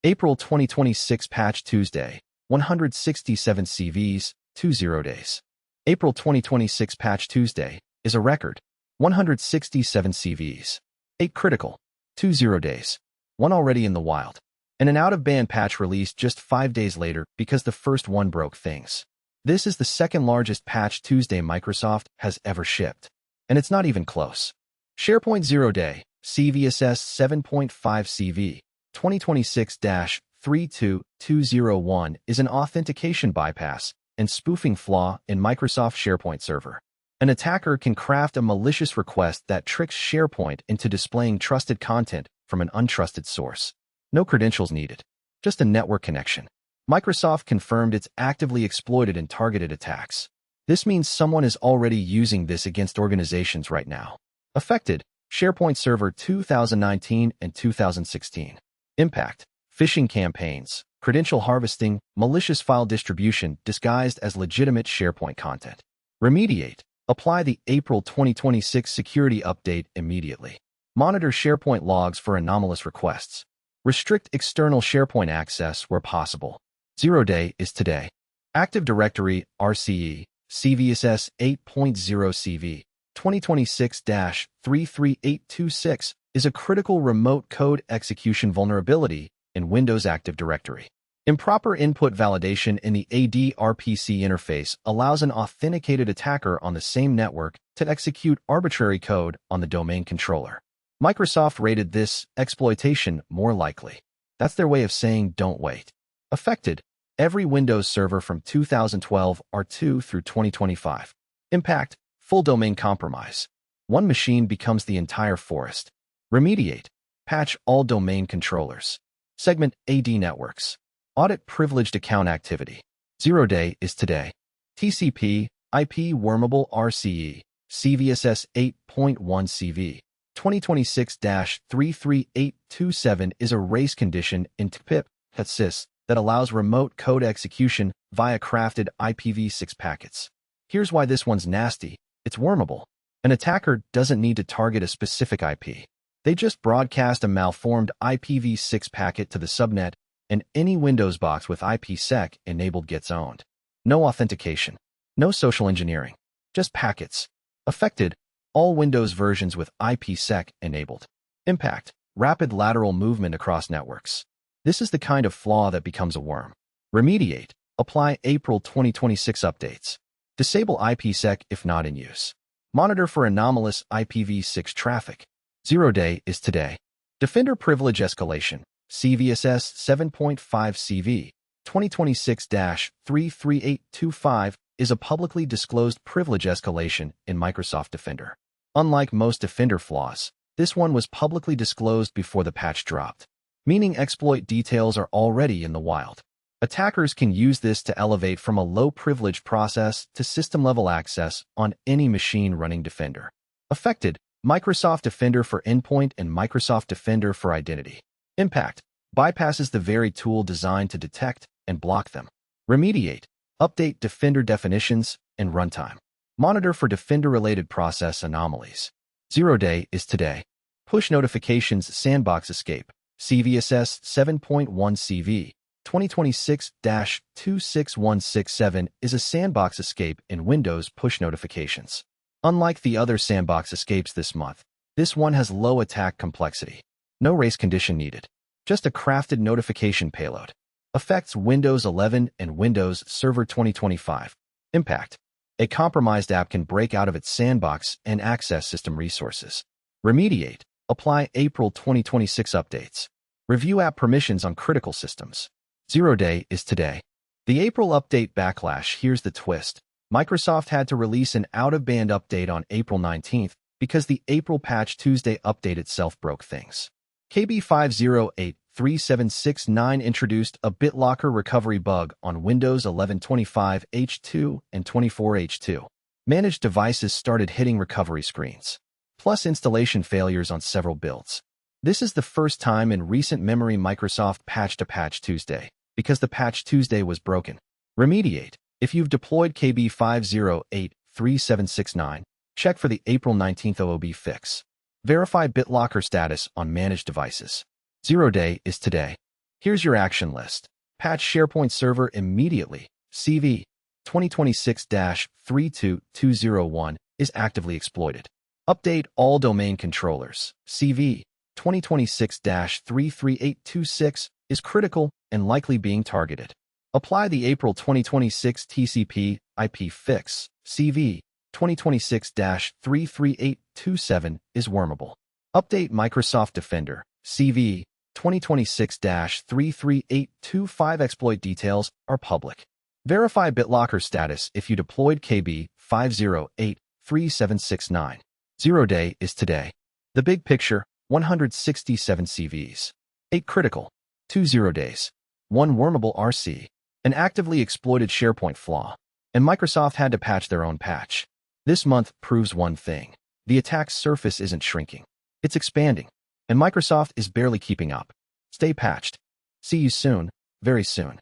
April 2026 Patch Tuesday, 167 CVEs, 20 days. April 2026 Patch Tuesday is a record, 167 CVEs, 8 critical, 20 days, 1 already in the wild, and an out-of-band patch released just 5 days later because the first one broke things. This is the second largest Patch Tuesday Microsoft has ever shipped, and it's not even close. SharePoint 0-day, CVSS 7.5 CV, 2026-32201 is an authentication bypass and spoofing flaw in Microsoft SharePoint Server. An attacker can craft a malicious request that tricks SharePoint into displaying trusted content from an untrusted source. No credentials needed, just a network connection. Microsoft confirmed it's actively exploited in targeted attacks. This means someone is already using this against organizations right now. Affected: SharePoint Server 2019 and 2016. Impact: phishing campaigns, credential harvesting, malicious file distribution disguised as legitimate SharePoint content. Remediate: apply the April 2026 security update immediately. Monitor SharePoint logs for anomalous requests. Restrict external SharePoint access where possible. 0-day is today. Active Directory RCE, CVSS 8.0 CV, 2026-33826 is a critical remote code execution vulnerability in Windows Active Directory. Improper input validation in the AD/RPC interface allows an authenticated attacker on the same network to execute arbitrary code on the domain controller. Microsoft rated this exploitation more likely. That's their way of saying don't wait. Affected: every Windows server from 2012 R2 through 2025. Impact: full domain compromise. One machine becomes the entire forest. Remediate: patch all domain controllers. Segment AD networks. Audit privileged account activity. 0-day is today. TCP, IP Wormable RCE, CVSS 8.1 CV, 2026-33827 is a race condition in TPIP/SYS that allows remote code execution via crafted IPv6 packets. Here's why this one's nasty. It's wormable. An attacker doesn't need to target a specific IP. They just broadcast a malformed IPv6 packet to the subnet, and any Windows box with IPsec enabled gets owned. No authentication. No social engineering. Just packets. Affected: all Windows versions with IPsec enabled. Impact: rapid lateral movement across networks. This is the kind of flaw that becomes a worm. Remediate: apply April 2026 updates. Disable IPsec if not in use. Monitor for anomalous IPv6 traffic. 0-day is today. Defender privilege escalation, CVSS 7.5 CV, 2026-33825 is a publicly disclosed privilege escalation in Microsoft Defender. Unlike most Defender flaws, this one was publicly disclosed before the patch dropped, meaning exploit details are already in the wild. Attackers can use this to elevate from a low-privilege process to system-level access on any machine running Defender. Affected: Microsoft Defender for Endpoint and Microsoft Defender for Identity. Impact: bypasses the very tool designed to detect and block them. Remediate: update Defender definitions and runtime. Monitor for Defender-related process anomalies. 0-day is today. Push notifications sandbox escape, CVSS 7.1 CV, 2026-26167 is a sandbox escape in Windows push notifications. Unlike the other sandbox escapes this month, this one has low attack complexity. No race condition needed. Just a crafted notification payload. Affects Windows 11 and Windows Server 2025. Impact: a compromised app can break out of its sandbox and access system resources. Remediate: apply April 2026 updates. Review app permissions on critical systems. 0-day is today. The April update Backlash. Here's the twist. Microsoft had to release an out-of-band update on April 19th because the April Patch Tuesday update itself broke things. KB5083769 introduced a BitLocker recovery bug on Windows 11 25H2 and 24H2. Managed devices started hitting recovery screens, plus installation failures on several builds. This is the first time in recent memory Microsoft patched a Patch Tuesday because the Patch Tuesday was broken. Remediate: if you've deployed KB5083769, check for the April 19th OOB fix. Verify BitLocker status on managed devices. 0-day is today. Here's your action list. Patch SharePoint server immediately. CV 2026-32201 is actively exploited. Update all domain controllers. CV 2026-33826 is critical and likely being targeted. Apply the April 2026 TCP IP fix. CV 2026-33827 is wormable. Update Microsoft Defender. CV 2026-33825 exploit details are public. Verify BitLocker status if you deployed KB 5083769. 0 day is today. The big picture, 167 CVEs. 8 critical. 2 0 days. 1 Wormable RCE. An actively exploited SharePoint flaw. And Microsoft had to patch their own patch. This month proves one thing. The attack surface isn't shrinking. It's expanding. And Microsoft is barely keeping up. Stay patched. See you soon, very soon.